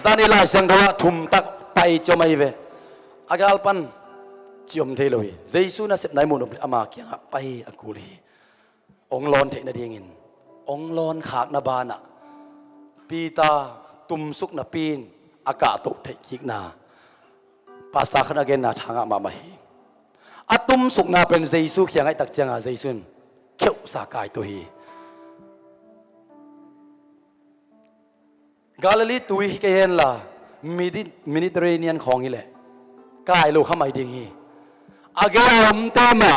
Speaker 1: ซานิลาเสียงดว่าทุมตักไปจอมไอเวอากาลปันจิมเทโลฮีเจสุน่ะเสพนายมุนออามาเกียงไปอากูลีองลอนเทนเดียงินองลอนขากนาบานะปีตาตุมสุกนาปีนอากาศตกเทกิกนาปาสตาขณะเกณฑ์นาทางอามาฮีอาตุมสุกนาเป็นเจสุเขียงไอตักเจียงอาเจสุนเขี้ยวสากายตัวฮีกาลิลีตุยเกเห็นล่ะมินิเตอร์เรเนียนของนี่แหละกายโลกขมายดิ่งฮีอากาศมเตมะ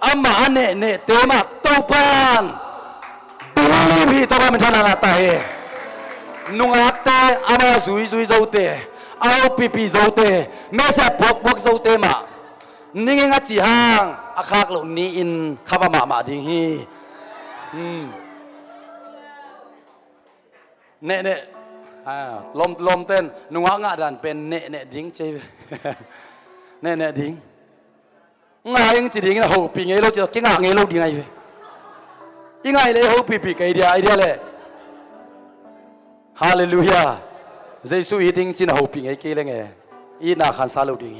Speaker 1: อามาเนเตมะเต้าปานดูพี่ตัวมันทนางาตาเฮนุ่งอักเตอามาซุยโจเตเอาปีโจเตเมษาพกโจเตมะนิ่งงัดจีหางอาคากโลนี้อินข้าวมาดิ่งฮีเนลมเต้นนุ่งอักงาดันเป็นเนดิ่งเจเนดิ่งงายังจีดิ่งนะโหปีไงเราจะเก่งงาไงเราดิ่งไงยังไงเลยโหปีไงไอเดียเลยฮาเลลูยาเจสุอีดิ่งจีน่ะโหปีไงเกี่ยงไงอีน่าขันซาเราดิ่ง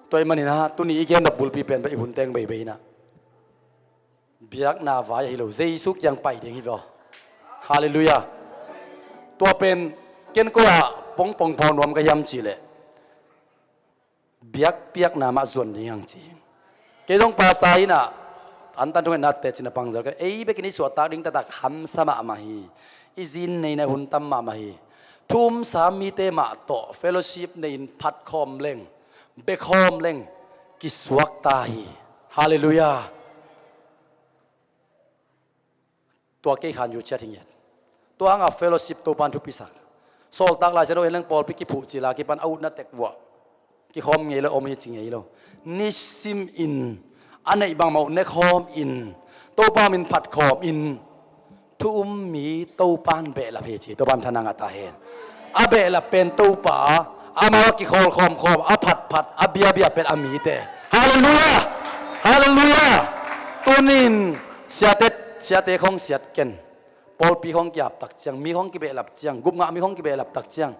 Speaker 1: ตัวมันนี่นะตัวนี้อีเกนดับบุลปีเป็นไปหุ่นแตงใบนะเบียกนาไว้ให้เราเจสุยังไปดิ่งฮีบอฮาเลลูยาตัวเป็นเกนก็ปงพอนวมก็ยำจีเลยเบียกนามาส่วนนี้ยังจริงเกต้องภาษาอินะอันตันทุกนัดเตจินปังเจอก็เบกินี่สวดตาดิ้งตาตักฮัมสมามาฮีอิจินในหุ่นตัมมาฮีทุมสามีเตมาโตเฟลโลชิพในพัดคอมเล่งเบคอมเล่งกิสวักตาฮีฮาเลลูยาตัวเกี่ยขันอยู่เช่นนี้ตัวงาเฟลโลชิพตัวปันทุปิสักโซลตักลายจะโดนเรื่องปอลพิกิผูจิลากิปันเอานัดเตกวัวกิคอมเงี้ยแล้วอมยิ่งจริงเงี้ยแล้วนิสิมอินอันไหนบางมาเนคอมอินตัวปามินผัดคอมอินทุมมีตัวปานเบลาเพจีตัวปานทนางตาเฮนอาเบลาเป็นตัวป่าอามากิคอลคอมอาผัดอาเบียเป็นอามีเตฮาเลลูยาฮาเลลูยาตัวนินเสียเตของเสียเกนปอลปีของกีบตักเจียงมีของกีเบลับเจียงกุมงะมีของกีเบลับตักเจียง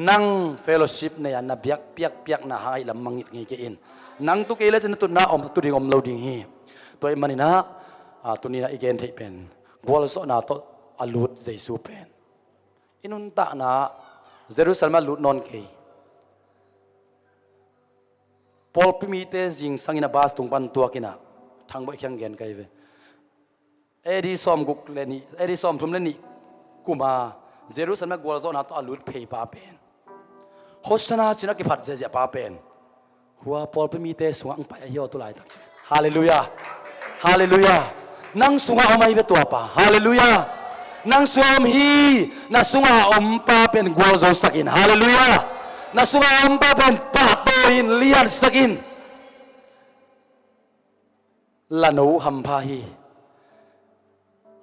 Speaker 1: นั่งเฟลโลชิพในอันนับเปียกน่าหายลำมังอิดงี้เกินนั่งตุกเอเลจนตุนน่าตุดิงเราดิ่งฮีตัวมันนี่นะตัวนี้นะอีกเกนที่เป็นกวลสอนาโตอลูดเจสูเป็นอินุนตานะเยรูซาเล็มลูดนอนเกย์พอลพิมีเตจิงสังอินาบาสตุงปันตัวกินะทางบ่อยแข่งเกนกันเวเอดีซอมกุกเลนี่เอดีซอมทุมเลนี่กุมาเยรูซาเล็มกวลสอนาโตอลูดเพย์ปาเป็นโฮสนาจินักกิพัดเจปาเป็นหัวพอลพิมีเตสวงไปเยอะตัวไหลตักฮาเลลูยาฮาเลลูยานั่งสุงาอมไอเวตัวป่าฮาเลลูยานั่งสุงาอมฮีนั่งสุงาอมป้าเป็นกัวโจสักินฮาเลลูยานั่งสุงาอมป้าเป็นป้าโตอินเลียนสักินลานูฮัมพาฮี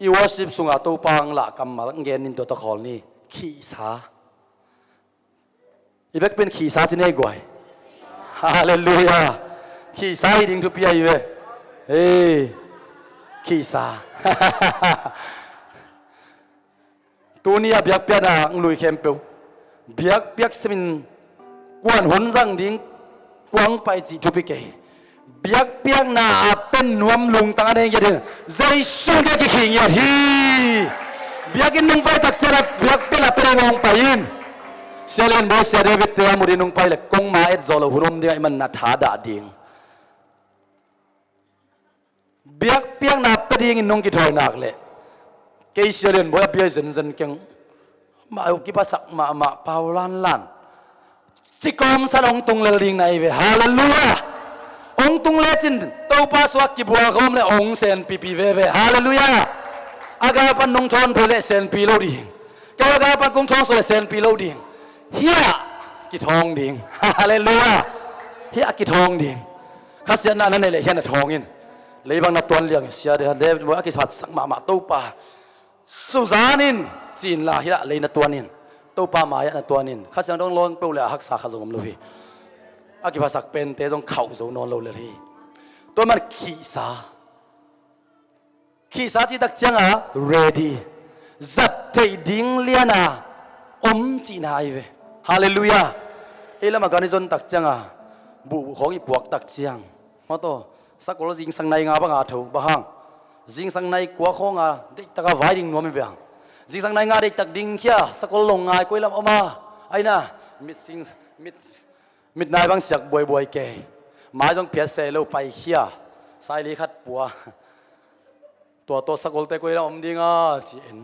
Speaker 1: อีวอสิบสุงาตัวปังละกำมาเงินนินตัวตะขอลนี่ขีสาอีเบกเป็นขีสาจินเอก่อยฮาเลลูยาขีสาให้ดิ่งทุกปีอยู่เว้เฮ้ขีสาตัวนี้เบียกเปียนะลุยเข้มเปียวเบียกสมินกวนหุ่นจังดิ่งกวางไปจีทุกปีเกเบียกน่าเป็นนวมลุงตั้งอะไรอย่างเงี้ยใจสู้เด็กขี้เงี้ยฮีเบียกินนุ่งไปตักเสร็จเบียกเป็นอะไรงงไปยินเซเลนบอสเซเดวิตเตอร์มุดินุ่งไปเลยกงมาเอ็ดโซโลหุ่นเดียมันนัดหาดาดิ่งเบียกนับประเดี๋ยวน้องกิถอยนักเลยเกย์เสียเรียนบ่อยเบียเซนเก่งมาเอากี่ภาษามาพาวลันที่กรมสลองตุงเลลิงในเวฮาเลลูยาองตุงเลจินตัวภาษากี่บัวกรมเลยองเซนปีเวฮาเลลูยาอากาศปันนงชนเพลเซนปีโลดี แกก็ปันกุ้งทองสวยเซนปีโลดิ่งเฮียกี่ทองดิ่งฮาเลลูยาเฮียกี่ทองดิ่งข้าเสียนั่นเลยเฮียน่ะทองอินเลยบางนัดตัวเลี้ยงเสียเดี๋ยวเดี๋ยวว่ากี่สัตว์สักมาตู้ป่าสุสานินจีนลาเฮียเลยนัดตัวนินตู้ป่ามาเฮียนัดตัวนินข้าเสียต้องลงเปล่าเลยหักษาข้าสงฆ์ลูกอากิภาษาเป็นเตะจงเข่าโซนอนเราเลยตัวมันขี้สาที่ตักจังอ่ะ ready จัดใจดิ้งเลียน่ะจีนายเวฮาเลลูยาเอลมาการนิจนตักจังอ่ะบุของอีปวกตักจังมาโตสักคนจิงสังในงาบังอาถูบ้างจิงสังในกัวของอ่ะเด็กตะกาไว้ดิ้งนัวไม่เบียงจิงสังในงาเด็กตักดิ้งเขี้ยสักคนลงงายกุยลำออกมาไอ้น่ะมิดนายบางเสียกบวยแกหมายต้องเพียเสลไปเขี้ยสายลีขัดปัวตัวสักคนแต่กุยลำอมดิ้งอ่ะจีเอ็น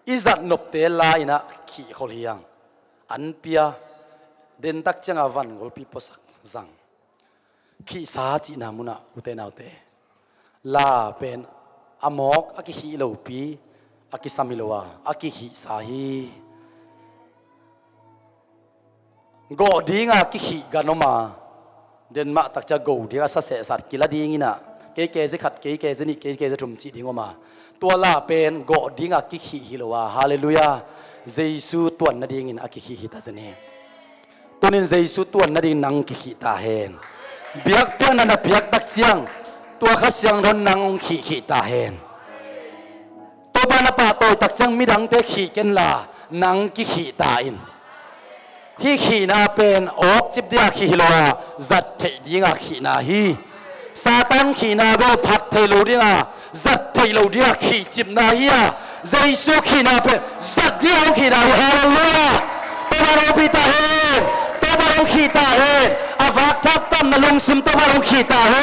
Speaker 1: อิจัดนบเตลายนะขี้ขลียงอันเปียเดินตักจังอาวันกอลปีปสักจังขี้สาจีนามุนะอุเตนเอาเตลาเป็นอมอกอากิหิโลปีอากิสามิโลวาอากิหิสาฮีโกดีงากิหิกันออกมาเดินมาตักจะโกดีงาสัสเสสัตกิลาดีงินะเก๋ๆจะขัดเก๋ๆจะนี่เก๋ๆจะทุ่มจีดีงออกมาตัวลาเป็นโกดีงากิหิฮิโลวาฮาเลลูยาเยซูตัวนั่นเองอากิหิฮิตาเจเนตัวนี้เยซูตัวนั่นเองนังกิหิตาเฮนเบียกเพียงนั้นเบียกตักเสียงตัวข้าเสียงทนนังกิหิตาเฮนตัวบ้านป่าตัวตักเสียงมิดังเตขีกันลานังกิหิตาอินฮีขีนาเป็นออกจิบเดียขีฮิโลวาจัดเทดีงาขีนาฮีซาตันขีนาเบลพัดเทโลดีงาจัดเทโลดีงาขีจิบนาฮียเยซูขีนาเป็นจัดเดียวขีนาฮีฮาเลลูยาตัวบารงขีตาเฮตัวบารงขีตาเฮอาวักทับตั้มนลุงซิมตัวบารงขีตาเฮ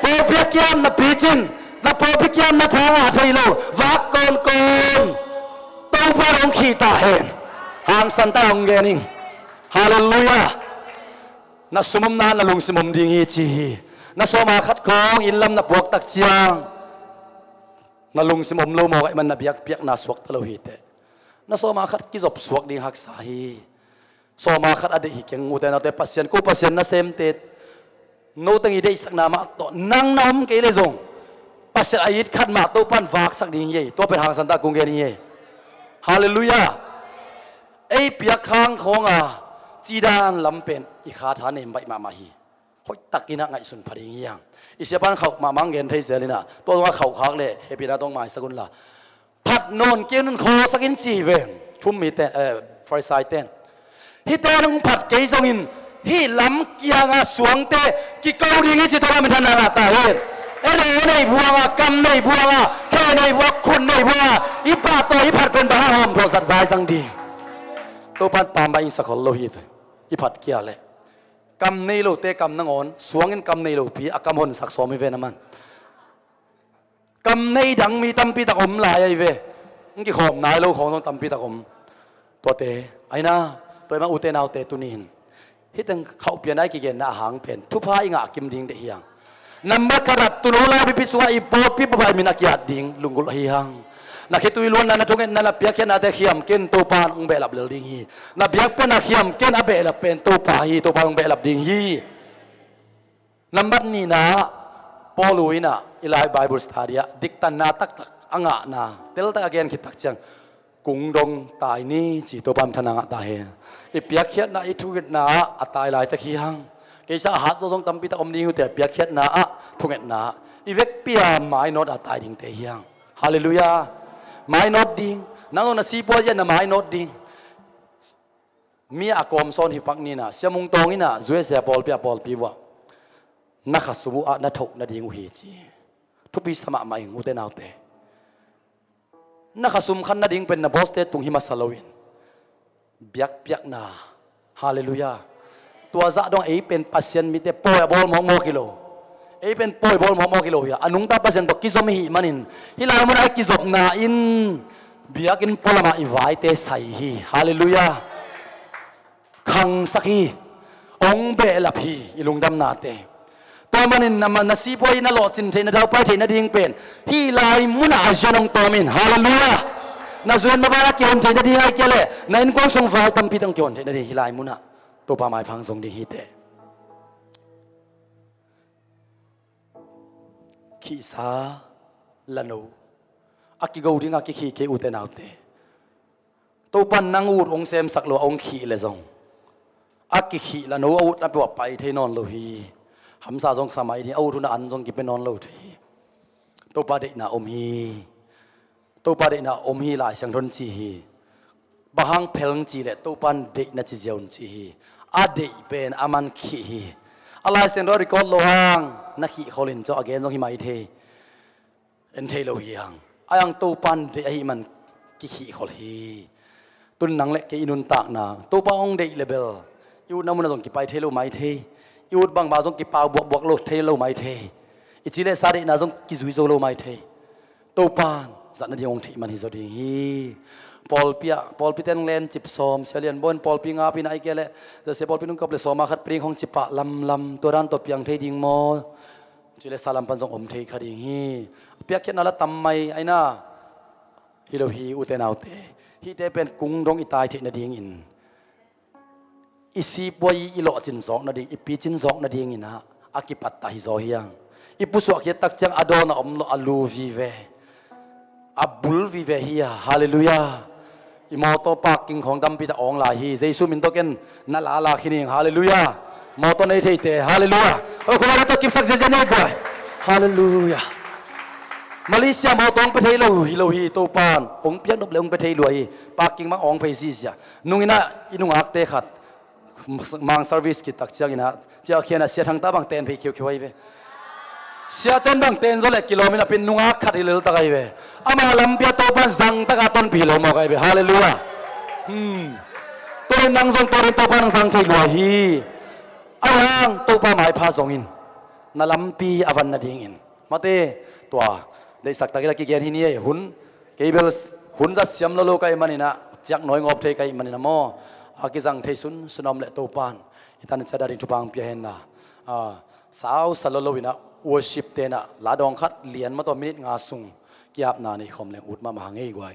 Speaker 1: โปเปียกยามนับปีจินนับโปเปียกยามนับทางอาเทโลวักโกนตัวบารงขีตาเฮหางสันตาองเกนิงฮาเลลูยานัสมุมนานลุงซิมมดิงีจีนัสมาขัดของอินลำนับวกตักเจียงนัลุงซิมมโลมอกไอ้มันนับยักเปียกนาสวกตะโลหิตนัสมาขัดกิจบสวกดิหักสาฮีสมาขัดอดีตเก่งงูแต่นาแต่ปัสยันกูปัสยันนัเซมเตโนตังอีเดสักนามาต่อนั่งน้ำเกลิซงปัสยันอายิดขัดมาตัวปันวากสักดิงเย่ตัวเป็นหางสันตากุงเกนี่เย่ฮาเลลูยาไอ้เปียกค้างของจีดานลำเป็นอีขาฐานเอ็มใบมาฮีหอยตักกินไงสุนพริงยังอิสยาปันเขามามังเงินไทยเสียเลยนะตัวว่าเขาค้างเลยเฮปีนาต้องมาสกุลละผัดนนเกนุนคอสกินจีเวนทุ่มมีแต่ฟรายไซเตนฮิเตนุงผัดเกยจงอินฮิลำเกียงสวงเตกิเกาดีกิจิตวามิทันนาตาเวนเอเดในบัวกำในบัวแค่ในบัวคุณในบัวอีป่าตัวอีผัดเป็นบ้าหอมโทรศัพท์ใจสังดีตัวปันปามไปอินสักคนโลหิตอีผัดเกียร์เลยกำในโลเตกำนังอ่อนสวงอินกำในโลปีอากำหนสักสอมิเวนัมันกำในดังมีตั้มปีตะอมลายไอเวงั้นกี่ขอบนายโลของต้องตั้มปีตะอมตัวเตไอ้น่าตัวมาอุเตนเอาเตตุนินฮิตังเขาเปลี่ยนได้กี่เกณฑ์หน้าหางเปลี่ยนทุพายงากิมดิ่งเดียงนัมบักระตุโนลาบิพิสวาอีโปปิบายมินักยาดิ่งลุงกุลเฮียงนักเหตุวิลวนนันทงเงินนันเปียกเขียนอาเตขียมเกณฑ์ตัวปานองเบลับเลือดิ่งฮีนับเปียกเป็นนักเขียมเกณฑ์อาเบลับเป็นตัวปาฮีตัวปานองเบลับดิ่งฮีนัมบัดนี้นะปอลุยนะอิลายไบเบิลสตาเดียดิกตันนาตักอ่างนะเตลตักเกณฑ์คิดตักจังกุงดงตายนี่จีตัวปานทนางตายอีเปียกเขียนนะอีทุกนาอัตายลายตะขี้หังเกจ้าหัดตัวทรงตั้มปีตะอมนี้หัวแต่เปียกเขียนนะทุกนาอีเวกเปียไม้นอดอัตายดิ่งเตียงฮาเลลูยาไม้นอดดิ่งนั่งตรงนั้นซีปัวเจนนะไม้นอดดิ่งมีอากรมซ้อนหิปักนี่นะเสียมุงตองนี่นะจุเอเสียบอลเปียบอลปีวะนักสมุนักถกนักดิ่งอุหิจีทุกปีสมัครมาอิงอุเตนเอาเตนักสุมขันนัดดิ่งเป็นนักบอสเตตุงหิมาสลาวินเบียกเบียกนาฮาเลลูยาตัวจ่าดองเป็นปัสยันมิเตปอยบอลมองกิโลเป็นปอยบอลมองกิโลยาอนุงตาปัสยันตกิจอมหิมันินฮิลามันไอกิจอมนาอินเบียกินพลมาอิวายเตใส่ฮีฮาเลลูยาขังสักฮีองเบลพีอิลุงดำนาเตตัวมันนำมันนสีพอยนั่นหลอดสินเทนดาวไปเทนดิ่งเป็นฮิลายมุนอาจจะนองตัวมินฮาเลลูยา na zuan mabara kion thei na di hai kele na in kong song vai tam pi tang kion thei na di hilai muna to pa mai phang song di hi te khi sa lano akigo ding akhi ke uten autte to pan nang ut ong sem sak lo ong khi le zong akhi lano ut na pa pai thei non lo hi hamsa jong samai ni au thuna an jong ki pe non lo thei to pa de na om hi to pa de na om hi la sang thon chi hi bahang phelng chi le to pan de na chi jeon chi hi a de pen aman khi hi alai sen ro record lo hang na khi kholin cho again jong hi mai the en the lo hi hang ayang to pan de ai man ki khi khol hi tun nang le ke inun tak na to pa ong de level yu na mun jong ki pai the lo mai the yu bang ba jong ki pau buak lo the lo mai the ichile sari na jong ki zui zo lo mai the to pan zan na diong thi man hi zo ding hi Paul Piten len chip som selian bon Paul pinga pin ai kele je se Paul pinung kap le soma khat pring hong chipa lam toran to piang thei ding mo chile salam pan jong om thei khading hi piak khet na la tam mai aina hi lo hi uten autte hi te pen kung dong itai thei na ding in isi poi ilo chin zok na ding ipi chin zok na ding ina akipat ta hi zo hiang ipusu akhe tak chang adona om lo alu vi ve abul vi ve hi hallelujah imoto parkingของดำพิตาองลาฮีเจสุมินโตเกนนาลาลาคินิงฮาเลลูยามอตในเทเตฮาเลลูยาโอ้คุณมาตัวกิมสักเจเจเนกวยฮาเลลูยามาเลเซียมอตองประเทศเราฮิโลฮีโตปานองเปียนบเลงประเทศรวยปาร์กิ้งมาองไปซีเซียนุ่งอินะอินุงอักเตขัดมังเซอร์วิสกิตักเชียงอินะเจ้าเขียนเสียทางตาบางเตนไปเขียวไว้เวเสียเต้นบางเต้นโซเล็กกิโลเมตรเป็นนุ่งอักขัดอิเลลตะไกเวอามาลำเปียโตปันสังตะกาต้นปีโลมอกไกเวฮาเลลูยาตัวนังทรงตัวโตปันสังเทลวฮีอายังโตปาหมายพาทรงอินนาลำปีอวันนาดิงอินมาเตตัวได้สักตะกี้กิเกนที่นี่หุ่นเกเบลหุ่นจัดเสียมโลโลไกมันนี่นะจักหน่อยงอบเทไกมันนี่นะโมอากิจังเทสุนสนอมเละโตปานอิตันจะได้ดินทุบังเปียเห็นนะสาวสลโลวินะworship เตนะลาดองคัดเหรียญมาตัวมินิงาซุงเกียบนาในคอมแรงอุดมาหางเอ้ยกวย